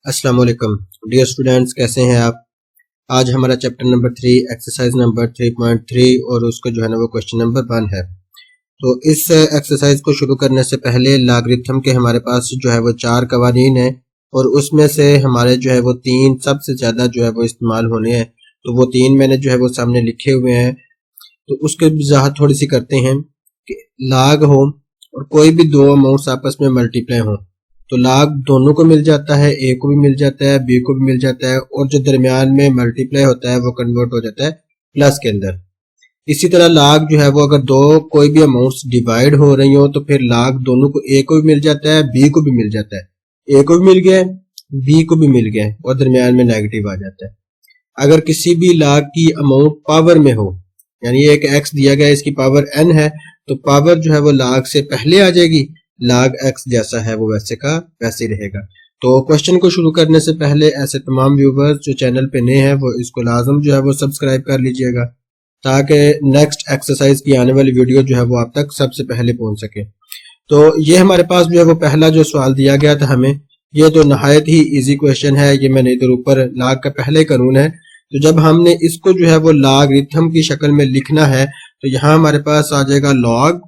अस्सलाम वालेकुम dear students, कैसे हैं आप। आज हमारा चैप्टर नंबर 3 एक्सरसाइज नंबर 3.3 और उसका जो है ना वो क्वेश्चन नंबर 1 है। तो इस एक्सरसाइज को शुरू करने से पहले लॉगरिथम के हमारे पास जो है वो 4 कवानीन है और उसमें से हमारे जो है वो 3 सबसे ज़्यादा जो है वो इस्तेमाल होने हैं। तो वो 3 मैंने जो है वो सामने लिखे हुए हैं, तो उसके वजाहत थोड़ी सी करते हैं कि लाग हो और कोई भी दो अमाउंट्स आपस में मल्टीप्लाई हो तो लाग दोनों को मिल जाता है, ए को भी मिल जाता है, बी को भी मिल जाता है और जो दरमियान में मल्टीप्लाई होता है वो कन्वर्ट हो जाता है प्लस के अंदर। इसी तरह लाग जो है वो अगर दो कोई भी अमाउंट्स डिवाइड हो रही हो तो फिर लाग दोनों को, ए को भी मिल जाता है, बी को भी मिल जाता है। ए को भी मिल गया, बी को भी मिल गया और दरमियान में नेगेटिव आ जाता है। अगर किसी भी लाग की अमाउंट पावर में हो, यानी एक एक्स दिया गया इसकी पावर एन है, तो पावर जो है वो लाग से पहले आ जाएगी, लाग एक्स जैसा है वो वैसे का वैसे ही रहेगा। तो क्वेश्चन को शुरू करने से पहले ऐसे तमाम व्यूवर्स जो चैनल पे नए हैं वो इसको लाजम जो है वो सब्सक्राइब कर लीजिएगा ताकि नेक्स्ट एक्सरसाइज की आने वाली वीडियो जो है वो आप तक सबसे पहले पहुंच सके। तो ये हमारे पास जो है वो पहला जो सवाल दिया गया था हमें, ये तो नहायत ही इजी क्वेश्चन है। ये मैंने इधर ऊपर लाग का पहले कानून है, तो जब हमने इसको जो है वो लॉगरिथम की शक्ल में लिखना है तो यहाँ हमारे पास आ जाएगा लॉग,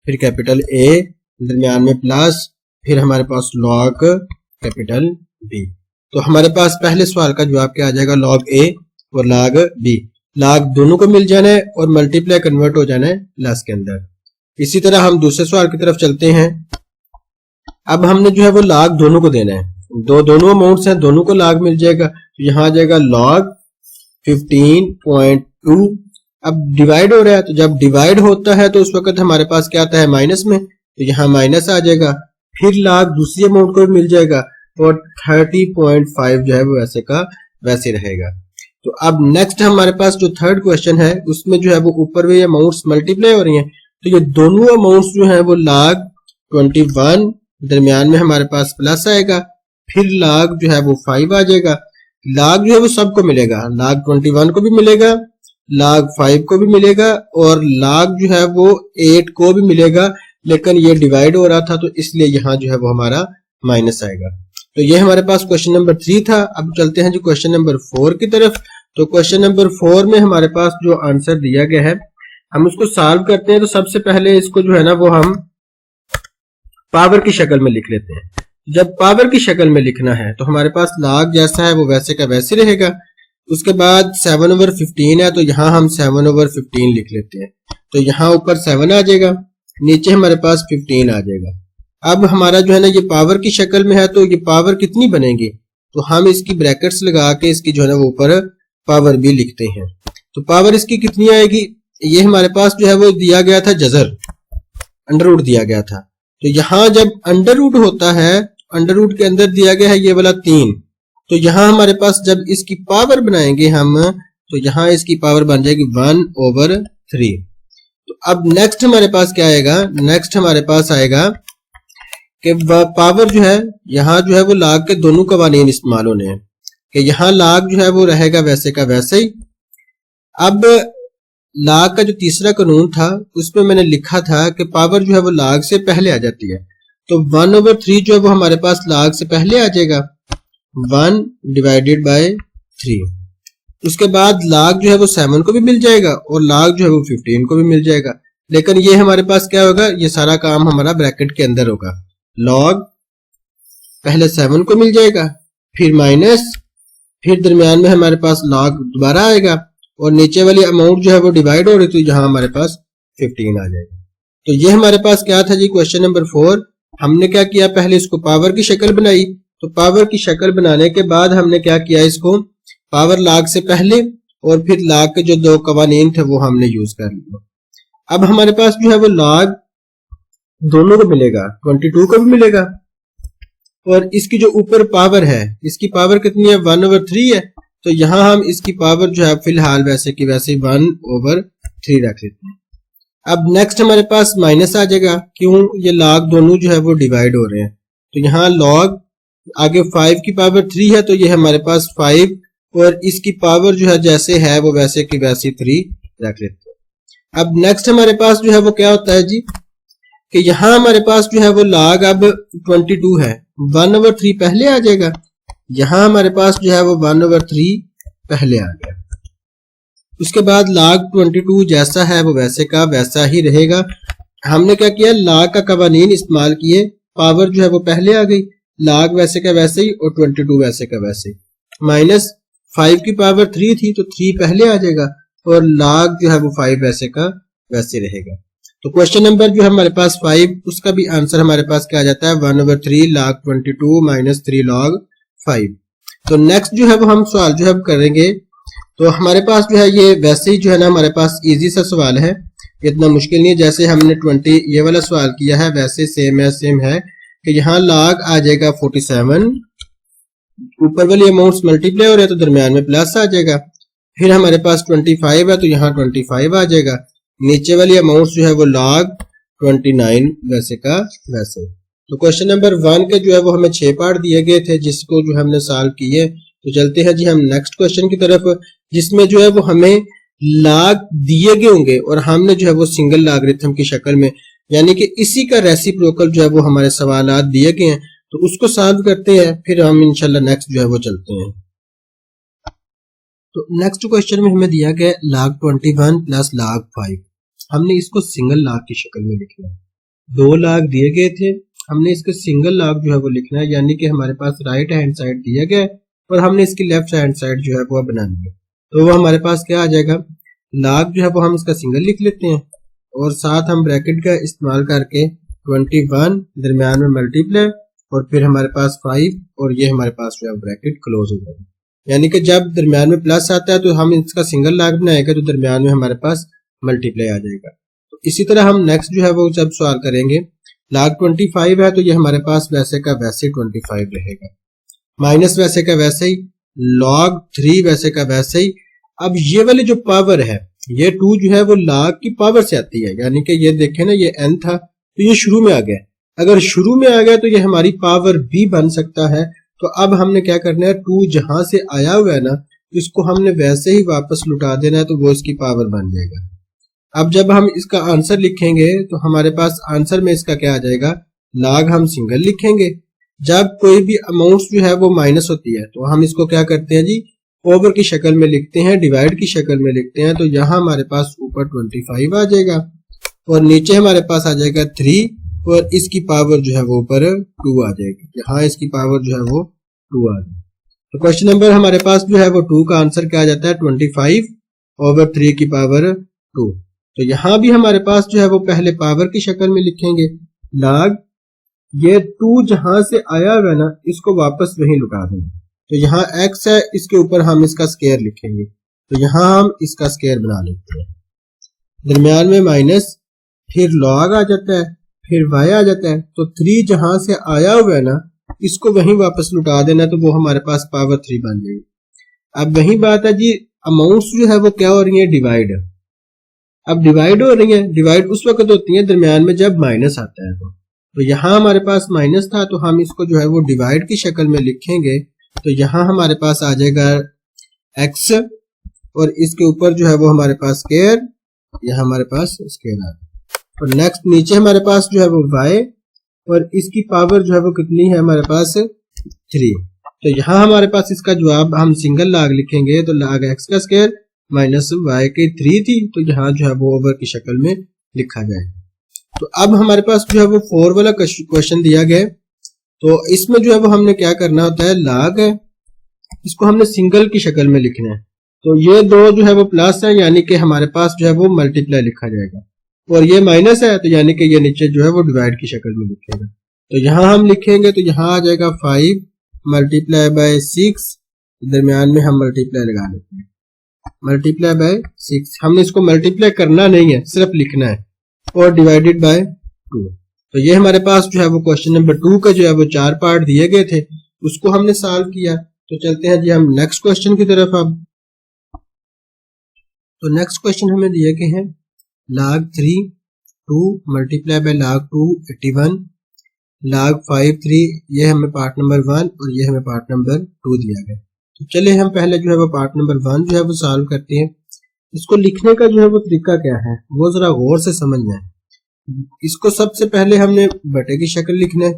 फिर कैपिटल ए, दरमियान में प्लस, फिर हमारे पास लॉग कैपिटल बी। तो हमारे पास पहले सवाल का जवाब क्या आ जाएगा, लॉग ए और लॉग बी। लॉग दोनों को मिल जाना है और मल्टीप्लाई कन्वर्ट हो जाना है प्लस के अंदर। इसी तरह हम दूसरे सवाल की तरफ चलते हैं। अब हमने जो है वो लॉग दोनों को देना है, दोनों अमाउंट्स हैं, दोनों को लॉग मिल जाएगा। तो यहाँ आ जाएगा लॉग 15.2। अब डिवाइड हो रहा है, तो जब डिवाइड होता है तो उस वक्त हमारे पास क्या आता है, माइनस में, तो यहाँ माइनस आ जाएगा। फिर लॉग दूसरी अमाउंट को मिल जाएगा और 30.5 जो है वो वैसे का वैसे रहेगा। तो अब नेक्स्ट हमारे पास जो थर्ड क्वेश्चन है उसमें जो है वो ऊपर भी अमाउंट्स मल्टीप्लाई हो रही हैं, तो ये दोनों अमाउंट्स जो है वो लॉग 21, दरमियान में हमारे पास प्लस आएगा, फिर लॉग जो है वो 5 आ जाएगा। लॉग जो है वो सबको मिलेगा, लॉग 21 को भी मिलेगा, लॉग 5 को भी मिलेगा और लॉग जो है वो 8 को भी मिलेगा, लेकिन ये डिवाइड हो रहा था तो इसलिए यहाँ जो है वो हमारा माइनस आएगा। तो ये हमारे पास क्वेश्चन नंबर 3 था। अब चलते हैं जो क्वेश्चन नंबर 4 की तरफ। तो क्वेश्चन नंबर 4 में हमारे पास जो आंसर दिया गया है हम उसको सॉल्व करते हैं। तो सबसे पहले इसको जो है ना वो हम पावर की शक्ल में लिख लेते हैं। जब पावर की शक्ल में लिखना है तो हमारे पास लॉग जैसा है वो वैसे का वैसे रहेगा। उसके बाद 7/15 है, तो यहाँ हम 7/15 लिख लेते हैं। तो यहाँ ऊपर 7 आ जाएगा, नीचे हमारे पास 15 आ जाएगा। अब हमारा जो है ना ये पावर की शक्ल में है, तो ये पावर कितनी बनेगी, तो हम इसकी ब्रैकेट्स लगा के इसकी जो है ना वो ऊपर पावर भी लिखते हैं। तो पावर इसकी कितनी आएगी, ये हमारे पास जो है वो दिया गया था जजर, अंडर रूट दिया गया था। तो यहाँ जब अंडर रूट होता है, अंडर रूट के अंदर दिया गया है ये वाला 3, तो यहाँ हमारे पास जब इसकी पावर बनाएंगे हम, तो यहाँ इसकी पावर बन जाएगी 1/3। तो अब नेक्स्ट हमारे पास क्या आएगा, नेक्स्ट हमारे पास आएगा कि पावर जो है यहाँ जो है वो लॉग के दोनों कवानीन इस्तेमाल होने हैं, कि यहाँ लॉग जो है वो रहेगा वैसे का वैसे ही। अब लॉग का जो तीसरा कानून था उसमें मैंने लिखा था कि पावर जो है वो लॉग से पहले आ जाती है, तो 1/3 जो है वो हमारे पास लॉग से पहले आ जाएगा, 1/3। उसके बाद लॉग जो है वो 7 को भी मिल जाएगा और लॉग जो है वो 15 को भी मिल जाएगा। लेकिन ये हमारे पास क्या होगा, ये सारा काम हमारा ब्रैकेट के अंदर होगा। लॉग पहले 7 को मिल जाएगा, फिर माइनस, फिर दरमियान में हमारे पास लॉग दोबारा आएगा और नीचे वाली अमाउंट जो है वो डिवाइड हो रही थी, यहाँ हमारे पास 15 आ जाएगा। तो ये हमारे पास क्या था जी, क्वेश्चन नंबर 4। हमने क्या किया, पहले इसको पावर की शक्ल बनाई, तो पावर की शक्ल बनाने के बाद हमने क्या किया, इसको पावर लॉग से पहले और फिर लॉग के जो दो कवानीन थे वो हमने यूज कर लिया। अब हमारे पास जो है वो लॉग दोनों को मिलेगा, 22 को भी मिलेगा और इसकी जो ऊपर पावर है, इसकी पावर कितनी है, 1/3 है। तो यहाँ हम इसकी पावर जो है फिलहाल वैसे की वैसे 1/3 रख लेते हैं। अब नेक्स्ट हमारे पास माइनस आ जाएगा, क्यों, ये लॉग दोनों जो है वो डिवाइड हो रहे हैं। तो यहाँ लॉग आगे 5 की पावर 3 है, तो ये हमारे पास 5 और इसकी पावर जो है जैसे है वो वैसे की वैसी 3 रख लेते हैं। अब नेक्स्ट हमारे पास जो है वो क्या होता है जी, कि यहाँ हमारे पास जो है वो लॉग अब 22 है, 1/3 पहले आ जाएगा यहाँ हमारे पास जो है वो 1/3 पहले आ गया। उसके बाद log 22 जैसा है वो वैसे का वैसा ही रहेगा। हमने क्या किया, log का कवानीन इस्तेमाल किए, पावर जो है वो पहले आ गई, log वैसे का वैसे ही और 22 वैसे का वैसे ही। -5 की पावर 3 थी तो 3 पहले आ जाएगा और log जो है वो 5 वैसे का वैसे रहेगा। तो क्वेश्चन नंबर जो है हमारे पास 5, उसका भी आंसर हमारे पास क्या आ जाता है, 1/3 log 22 - 3 log 5। तो नेक्स्ट जो है वो हम सवाल जो है करेंगे, तो हमारे पास जो है ये वैसे ही जो है ना हमारे पास इजी सा सवाल है, इतना मुश्किल नहीं है। जैसे हमने 20 ये वाला सवाल किया है वैसे सेम है कि यहाँ log आ जाएगा 47, ऊपर वाली अमाउंट्स मल्टीप्लाई हो रहे हैं तो दरमियान में प्लस आ जाएगा। फिर हमारे पास 25 है तो यहाँ 25 आ जाएगा। नीचे वाली अमाउंट्स जो है वो log 29 वैसे का वैसे। तो क्वेश्चन नंबर 1 के जो है वो हमें 6 पार्ट दिए गए थे जिसको जो हमने सॉल्व किए। तो चलते हैं जी हम नेक्स्ट क्वेश्चन की तरफ, जिसमें जो है वो हमें log दिए गए होंगे और हमने जो है वो सिंगल लॉगरिथम की शक्ल में, यानी कि इसी का रेसिप्रोकल जो है वो हमारे सवालात दिए गए हैं, तो उसको सॉल्व करते हैं, फिर हम इंशाल्लाह नेक्स्ट जो है वो चलते हैं। तो नेक्स्ट क्वेश्चन में हमें दिया गया log 21 + log 5। हमने इसको सिंगल log की शक्ल में लिखना है। 2 log दिए गए थे, हमने इसका सिंगल log जो है वो लिखना है, यानी कि हमारे पास राइट हैंड साइड दिया गया है और हमने इसकी लेफ्ट हैंड साइड जो है वो बनानी है। तो वो हमारे पास क्या आ जाएगा, log जो है वो हम इसका सिंगल लिख लेते हैं और साथ हम ब्रैकेट का इस्तेमाल करके 21 दरमियान में मल्टीप्लाई और फिर हमारे पास 5 और ये हमारे पास जो है ब्रैकेट क्लोज हो जाएगा। यानी कि जब दरमियान में प्लस आता है तो हम इसका सिंगल log बनाएगा तो दरमियान में हमारे पास मल्टीप्लाई आ जाएगा। तो इसी तरह हम नेक्स्ट जो है वो जब सवाल करेंगे, log 25 है तो ये हमारे पास वैसे का वैसे 25 रहेगा, माइनस वैसे का वैसे ही, log 3 वैसे का वैसे ही। अब ये वाली जो पावर है, ये 2 जो है वो log की पावर से आती है, यानी कि ये देखें ना ये n था तो ये शुरू में आ गया, अगर शुरू में आ गया तो ये हमारी पावर भी बन सकता है। तो अब हमने क्या करना है, 2 जहां से आया हुआ है ना इसको हमने वैसे ही वापस लुटा देना है तो वो इसकी पावर बन जाएगा। अब जब हम इसका आंसर लिखेंगे तो हमारे पास आंसर में इसका क्या आ जाएगा, log हम सिंगल लिखेंगे। जब कोई भी अमाउंट्स जो है वो माइनस होती है तो हम इसको क्या करते हैं जी, ओवर की शक्ल में लिखते हैं, डिवाइड की शक्ल में लिखते हैं। तो यहाँ हमारे पास ऊपर 25 आ जाएगा और नीचे हमारे पास आ जाएगा 3 और इसकी पावर जो है वो ऊपर 2 आ जाएगी, यहाँ इसकी पावर जो है वो 2 आ जाएगी। तो क्वेश्चन नंबर हमारे पास जो है वो 2 का आंसर क्या आ जाता है, 25/3 की पावर 2। तो यहाँ भी हमारे पास जो है वो पहले पावर की शक्ल में लिखेंगे, log ये 2 जहां से आया हुआ है ना इसको वापस वहीं लुटा देंगे। तो यहाँ x है, इसके ऊपर हम इसका स्क्वायर लिखेंगे, तो यहाँ हम इसका स्क्वायर बना लेते हैं, दरमियान में माइनस, फिर log आ जाता है, फिर y आ जाता है। तो 3 जहां से आया हुआ है ना इसको वहीं वापस लुटा देना तो वो हमारे पास पावर 3 बन जाएगी। अब वही बात है जी, अमाउंट्स जो है वो क्या हो रही है, डिवाइड। अब डिवाइड हो रही है, डिवाइड उस वक्त होती है दरमियान में जब माइनस आता है। तो यहाँ हमारे पास माइनस था तो हम इसको जो है वो डिवाइड की शक्ल में लिखेंगे, तो यहाँ हमारे पास आ जाएगा x और इसके ऊपर जो है वो हमारे पास स्क्वायर, यहाँ हमारे पास स्क्वायर आ गया। और नेक्स्ट नीचे हमारे पास जो है वो y और इसकी पावर जो है वो कितनी है हमारे पास 3। तो यहाँ हमारे पास इसका जवाब हम सिंगल log लिखेंगे, तो log x का स्क्वायर माइनस y की 3 थी, तो यहाँ जो है वो ओवर की शक्ल में लिखा जाएगा। तो अब हमारे पास जो है वो 4 वाला क्वेश्चन दिया गया, तो इसमें जो है वो हमने क्या करना होता है, log है इसको हमने सिंगल की शक्ल में लिखना है। तो ये 2 जो है वो प्लस है, यानी कि हमारे पास जो है वो मल्टीप्लाई लिखा जाएगा, और ये माइनस है तो यानी कि ये नीचे जो है वो डिवाइड की शक्ल में लिखेगा। तो यहाँ हम लिखेंगे तो यहाँ आ जाएगा 5 × 6, दरमियान में हम मल्टीप्लाई लगा लेते हैं, मल्टीप्लाई बाय 6। हमने इसको मल्टीप्लाई करना नहीं है, सिर्फ लिखना है, और डिवाइडेड बाय 2। तो ये हमारे पास जो है वो क्वेश्चन नंबर 2 का जो है वो 4 पार्ट दिए गए थे, उसको हमने सॉल्व किया। तो चलते हैं जी हम नेक्स्ट क्वेश्चन की तरफ। अब तो नेक्स्ट क्वेश्चन हमें दिए गए हैं log 3 2 multiply by log 2 81, log 5 3, ये हमें पार्ट नंबर 1 और ये हमें पार्ट नंबर 2 दिया गया। तो चले हम पहले जो है वो पार्ट नंबर 1 जो है वो सॉल्व करते हैं। इसको लिखने का जो है वो तरीका क्या है वो जरा गौर से समझ जाए। इसको सबसे पहले हमने बटे की शक्ल लिखना है।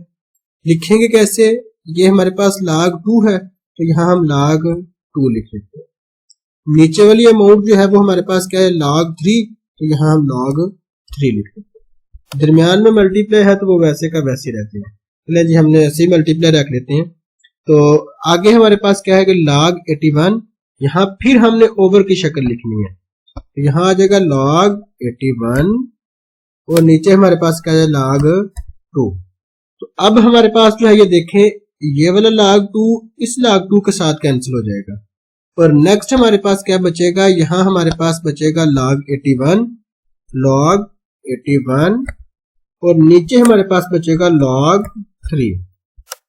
लिखेंगे कैसे, ये हमारे पास log 2 है तो यहाँ हम log 2 लिख लेते हैं। नीचे वाली अमाउंट जो है वो हमारे पास क्या है, log 3, तो यहाँ हम log 3 लिख लेते हैं। दरमियान में मल्टीप्लाई है तो वो वैसे का वैसे रहते हैं, चलिए जी हमने ऐसे ही मल्टीप्लाई रख लेते हैं। तो आगे हमारे पास क्या है कि log 81, यहाँ फिर हमने ओवर की शक्ल लिखनी है, तो यहाँ आ जाएगा log 81 और नीचे हमारे पास क्या है log 2। तो अब हमारे पास जो है ये देखें, ये वाला log 2 इस log 2 के साथ कैंसिल हो जाएगा और नेक्स्ट हमारे पास क्या बचेगा, यहाँ हमारे पास बचेगा log 81 और नीचे हमारे पास बचेगा log 3।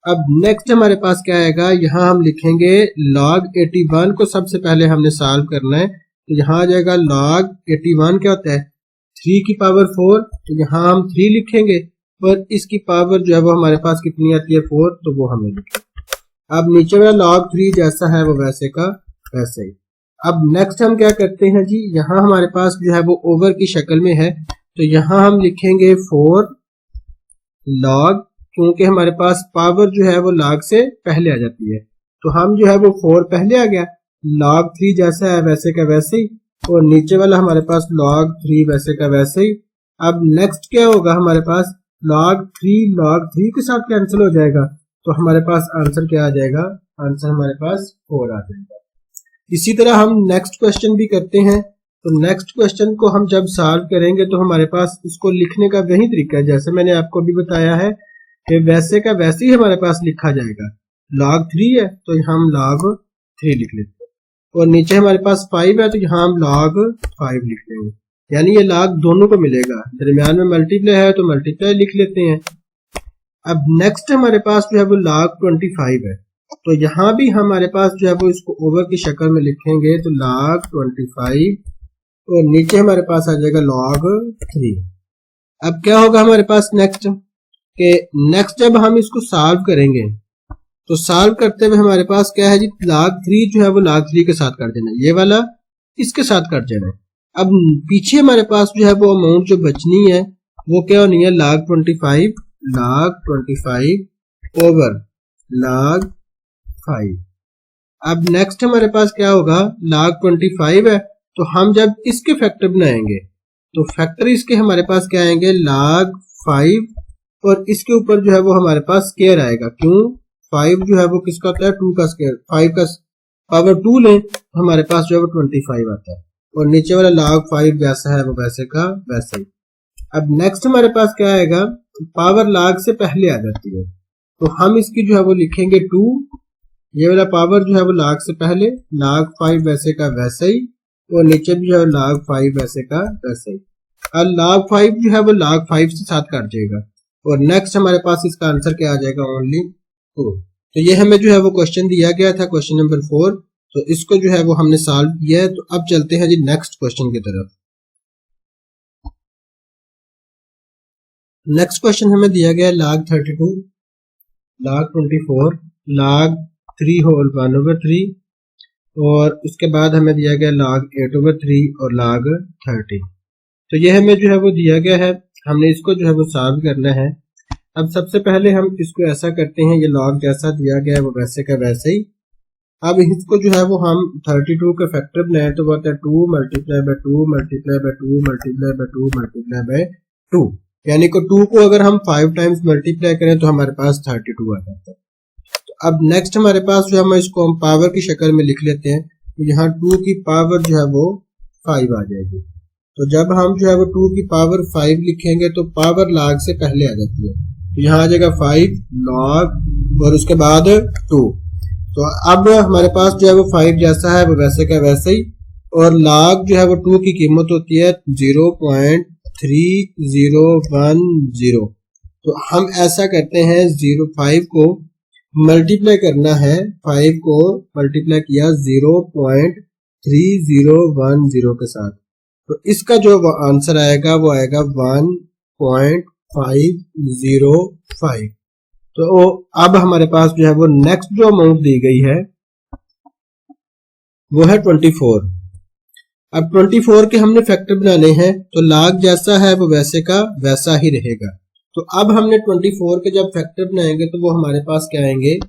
अब नेक्स्ट हमारे पास क्या आएगा, यहाँ हम लिखेंगे log 81 को सबसे पहले हमने सॉल्व करना है, तो यहाँ आ जाएगा log 81 क्या होता है 3 की पावर 4, तो यहाँ हम 3 लिखेंगे और इसकी पावर जो है वो हमारे पास कितनी आती है 4, तो वो हमें लिखेंगे। अब नीचे वाला log 3 जैसा है वो वैसे का वैसे ही। अब नेक्स्ट हम क्या करते हैं जी, यहाँ हमारे पास जो है वो ओवर की शक्ल में है, तो यहाँ हम लिखेंगे 4 log, क्योंकि हमारे पास पावर जो है वो log से पहले आ जाती है, तो हम जो है वो 4 पहले आ गया, log 3 जैसा है वैसे का वैसे ही, और नीचे वाला हमारे पास log 3 वैसे का वैसे ही। अब नेक्स्ट क्या होगा, हमारे पास log 3 के साथ कैंसिल हो जाएगा, तो हमारे पास आंसर क्या आ जाएगा, आंसर हमारे पास 4 आ जाएगा। इसी तरह हम नेक्स्ट क्वेश्चन भी करते हैं, तो नेक्स्ट क्वेश्चन को हम जब सॉल्व करेंगे तो हमारे पास इसको लिखने का वही तरीका है जैसे मैंने आपको भी बताया है कि वैसे का वैसे ही हमारे पास लिखा जाएगा। log 3 है तो यहाँ हम log 3 लिख लेते हैं, और नीचे हमारे पास 5 है तो यहाँ हम log 5 लिख लेंगे, यानी ये log दोनों को मिलेगा, दरमियान में मल्टीप्लाई है तो मल्टीप्लाई लिख लेते हैं। अब नेक्स्ट हमारे पास जो है वो log 25 है, तो यहाँ भी हमारे पास जो है वो इसको ओवर की शक्ल में लिखेंगे, तो log 25 और नीचे हमारे पास आ जाएगा log 3। अब क्या होगा हमारे पास नेक्स्ट के नेक्स्ट जब हम इसको सॉल्व करेंगे तो सॉल्व करते हुए हमारे पास क्या है जी, log 3 जो है वो log 3 के साथ कर देना, ये वाला इसके साथ कर देना। अब पीछे हमारे पास जो है वो अमाउंट जो बचनी है वो क्या होनी है, log 25 ओवर log 5। अब नेक्स्ट हमारे पास क्या होगा, log 25 है तो हम जब इसके फैक्टर बनाएंगे तो फैक्टर इसके हमारे पास क्या आएंगे, log 5 और इसके ऊपर जो है वो हमारे पास स्क्वायर आएगा, क्यों 5 जो है वो किसका होता है 2 का स्क्वायर, 5 का पावर 2 लें तो हमारे पास जो है वो 25 आता है, और नीचे वाला log 5 जैसा है वो वैसे का वैसे ही। अब नेक्स्ट हमारे पास क्या आएगा, पावर log से पहले आ जाती है, तो हम इसकी जो है वो लिखेंगे 2, ये वाला पावर जो है वो log से पहले, log 5 वैसे का वैसे ही, और नीचे भी जो है log 5 वैसे का वैसे ही। अब log 5 जो है वो log 5 से साथ काट जाएगा, और नेक्स्ट हमारे पास इसका आंसर क्या आ जाएगा, ओनली 2। तो ये हमें जो है वो क्वेश्चन दिया गया था, क्वेश्चन नंबर 4, तो इसको जो है वो हमने सॉल्व किया है। तो अब चलते हैं जी नेक्स्ट क्वेश्चन की तरफ। नेक्स्ट क्वेश्चन हमें दिया गया log 32, log 24, log 3 होल 1/3, और उसके बाद हमें दिया गया log 8/3 और log 30। तो ये हमें जो है वो दिया गया है, हमने इसको जो है वो सॉल्व करना है। अब सबसे पहले हम इसको ऐसा करते हैं, ये log जैसा दिया गया है वो वैसे का वैसे ही। अब इसको जो है वो हम 32 का फैक्टर बनाए तो वो आता है 2 multiply by 2 multiply by 2 multiply by 2 multiply by 2, यानी कि 2 को अगर हम 5 टाइम्स मल्टीप्लाई करें तो हमारे पास 32 आ जाता है। तो अब नेक्स्ट हमारे पास जो हम इसको हम पावर की शक्ल में लिख लेते हैं, तो यहाँ 2 की पावर जो है वो 5 आ जाएगी। तो जब हम जो है वो 2 की पावर 5 लिखेंगे तो पावर log से पहले आ जाती है, तो यहाँ आ जाएगा 5 log और उसके बाद 2। तो अब हमारे पास जो है वो 5 जैसा है वो वैसे का वैसे ही, और log जो है वो 2 की कीमत होती है 0.3010। तो हम ऐसा करते हैं 05 को मल्टीप्लाई करना है, 5 को मल्टीप्लाई किया 0.3010 के साथ, तो इसका जो आंसर आएगा वो आएगा 1.505। तो अब हमारे पास जो है वो नेक्स्ट जो अमाउंट दी गई है वो है 24। अब 24 के हमने फैक्टर बनाने हैं, तो log जैसा है वो वैसे का वैसा ही रहेगा। तो अब हमने 24 के जब फैक्टर बनाएंगे तो वो हमारे पास क्या आएंगे,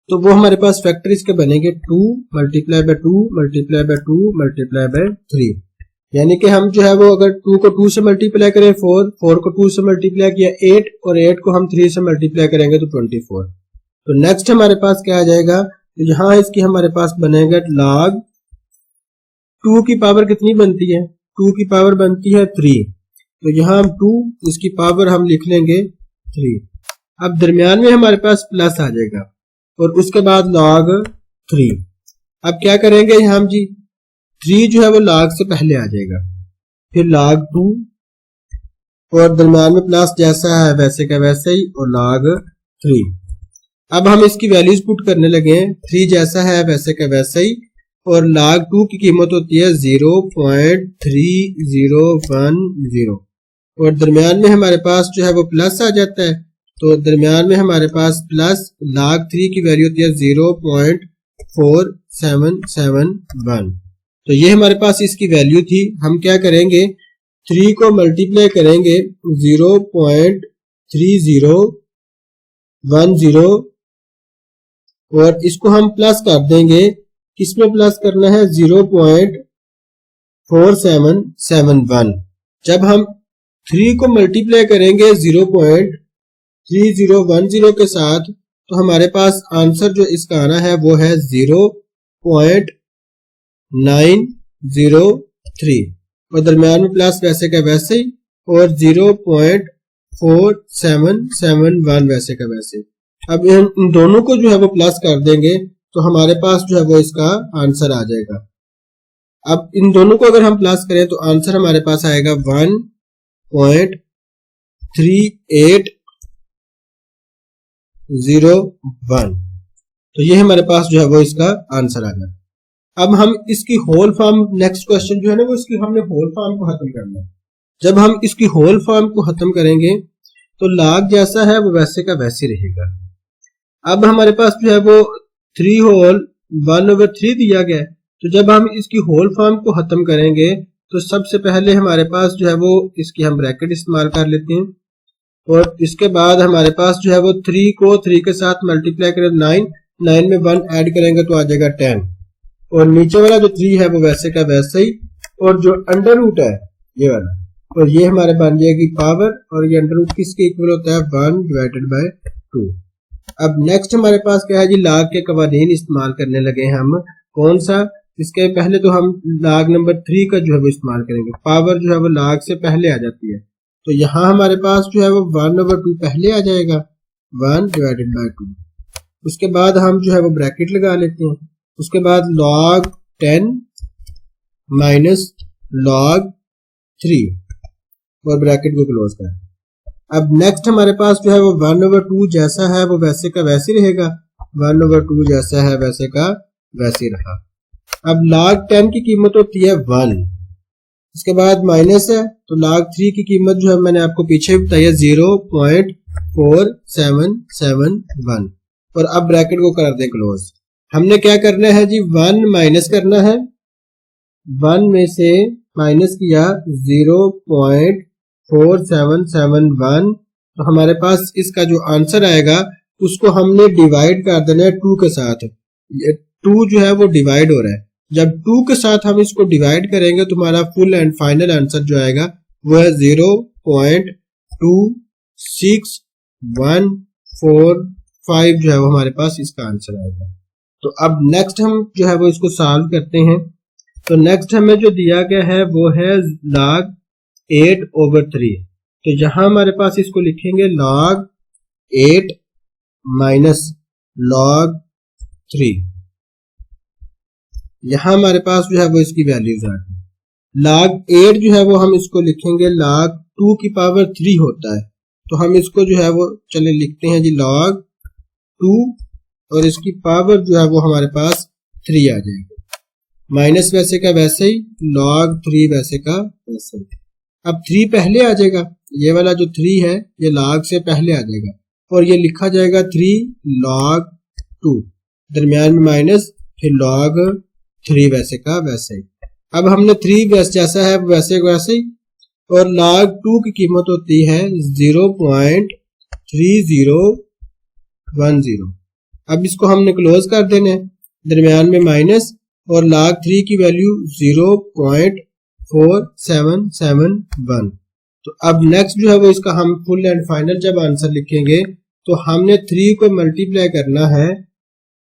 तो वो हमारे पास फैक्टर इसके बनेंगे 2 multiply by 2 multiply by 2 multiply by 3, यानी कि हम जो है वो अगर 2 को 2 से मल्टीप्लाई करें 4 को 2 से मल्टीप्लाई किया 8 और 8 को हम 3 से मल्टीप्लाई करेंगे तो 24। तो नेक्स्ट हमारे पास क्या आ जाएगा, तो यहाँ इसकी हमारे पास बनेगा log 2 की पावर कितनी बनती है, 2 की पावर बनती है 3, तो यहाँ हम 2 इसकी पावर हम लिख लेंगे 3। अब दरमियान में हमारे पास प्लस आ जाएगा और उसके बाद log 3। अब क्या करेंगे हम जी, 3 जो है वो log से पहले आ जाएगा, फिर log 2 और दरमियान में प्लस जैसा है वैसे का वैसे ही और log 3। अब हम इसकी वैल्यूज पुट करने लगे, 3 जैसा है वैसे का वैसे ही और log 2 की कीमत होती है 0.3010 और दरमियान में हमारे पास जो है वो प्लस आ जाता है, तो दरमियान में हमारे पास प्लस log 3 की वैल्यू होती है 0.4771। तो ये हमारे पास इसकी वैल्यू थी। हम क्या करेंगे, 3 को मल्टीप्लाई करेंगे 0.3010 और इसको हम प्लस कर देंगे, किसमें प्लस करना है 0.4771। जब हम 3 को मल्टीप्लाई करेंगे 0.3010 के साथ तो हमारे पास आंसर जो इसका आना है वो है 0.903 और दरमियान में प्लस वैसे का वैसे ही और 0.4771 वैसे का वैसे। अब इन दोनों को जो है वो प्लस कर देंगे तो हमारे पास जो है वो इसका आंसर आ जाएगा। अब इन दोनों को अगर हम प्लस करें तो आंसर हमारे पास आएगा 1.3801। तो ये हमारे पास जो है वो इसका आंसर आ गया। अब हम इसकी होल फॉर्म, नेक्स्ट क्वेश्चन जो है ना वो इसकी हमने होल फॉर्म को खत्म करना है। जब हम इसकी होल फॉर्म को खत्म करेंगे तो log जैसा है वो वैसे का वैसे रहेगा। अब हमारे पास जो है वो 3 होल 1/3 दिया गया है, तो जब हम इसकी होल फॉर्म को खत्म करेंगे तो सबसे पहले हमारे पास जो है वो इसकी हम ब्रैकेट इस्तेमाल कर लेते हैं और इसके बाद हमारे पास जो है वो 3 को 3 के साथ मल्टीप्लाई करें 9 में 1 ऐड करेंगे तो आ जाएगा 10 और नीचे वाला जो 3 है वो वैसे का वैसे ही और जो अंडर रूट है ये वाला और ये हमारे बन जाएगी पावर और ये अंडर रूट किसके इक्वल होता है 1/2। अब नेक्स्ट हमारे पास क्या है जी, log के कवानीन इस्तेमाल करने लगे हैं हम। कौन सा, इसके पहले तो हम log नंबर 3 का जो है वो इस्तेमाल करेंगे। पावर जो है वो log से पहले आ जाती है, तो यहाँ हमारे पास जो है वो 1/2 पहले आ जाएगा 1/2। उसके बाद हम जो है वो ब्रैकेट लगा लेते हैं, उसके बाद log 10 माइनस log 3 और ब्रैकेट को क्लोज करें। अब नेक्स्ट हमारे पास जो है वो 1/2 जैसा है वो वैसे का वैसे रहेगा, 1/2 जैसा है वैसे का वैसे रहा। अब log 10 की कीमत होती है 1, इसके बाद माइनस है तो log 3 की कीमत जो है मैंने आपको पीछे बताई है 0.4771 और अब ब्रैकेट को कर दें क्लोज। हमने क्या करना है जी, 1 माइनस करना है, 1 में से माइनस किया 0.4771 तो हमारे पास इसका जो आंसर आएगा उसको हमने डिवाइड कर देना है 2 के साथ। 2 जो है वो डिवाइड हो रहा है, जब 2 के साथ हम इसको डिवाइड करेंगे तो हमारा फुल एंड फाइनल आंसर जो आएगा वो है 0.26145 जो है वो हमारे पास इसका आंसर आएगा। तो अब नेक्स्ट हम जो है वो इसको सॉल्व करते हैं। तो नेक्स्ट हमें जो दिया गया है वो है log 8/3, तो यहां हमारे पास इसको लिखेंगे log 8 माइनस log 3। यहां हमारे पास जो है वो इसकी वैल्यूज आ गई। log 8 जो है वो हम इसको लिखेंगे log 2 की पावर 3 होता है, तो हम इसको जो है वो चले लिखते हैं जी log 2 और इसकी पावर जो है वो हमारे पास 3 आ जाएगी। माइनस वैसे का वैसे ही, log 3 वैसे का वैसे ही। अब 3 पहले आ जाएगा, ये वाला जो 3 है ये log से पहले आ जाएगा और ये लिखा जाएगा 3 log 2, दरमियान में माइनस, फिर log 3 वैसे का वैसे ही। अब हमने 3 जैसा है वैसे वैसे ही और log 2 की कीमत होती है 0.3010। अब इसको हमने क्लोज कर देना है, दरमियान में माइनस और log 3 की वैल्यू 0.4771। तो अब नेक्स्ट जो है वो इसका हम फुल एंड फाइनल जब आंसर लिखेंगे तो हमने 3 को मल्टीप्लाई करना है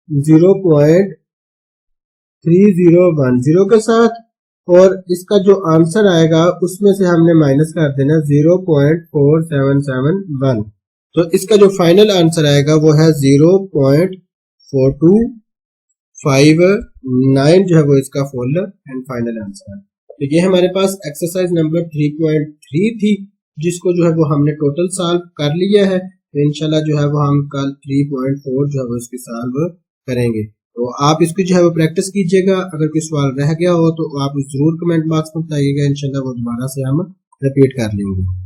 0.3010 के साथ और इसका जो आंसर आएगा उसमें से हमने माइनस कर देना 0.4771। तो इसका जो फाइनल आंसर आएगा वो है 0.4259 जो है वो इसका फुल एंड फाइनल आंसर है। तो ये हमारे पास एक्सरसाइज नंबर 3.3 थी जिसको जो है वो हमने टोटल सॉल्व कर लिया है। तो इंशाल्लाह जो है वो हम कल 3.4 जो है वो इसकी सॉल्व करेंगे। तो आप इसकी जो है वो प्रैक्टिस कीजिएगा। अगर कोई सवाल रह गया हो तो आप जरूर कमेंट बॉक्स में बताइएगा, इंशाल्लाह वो दोबारा से हम रिपीट कर लेंगे।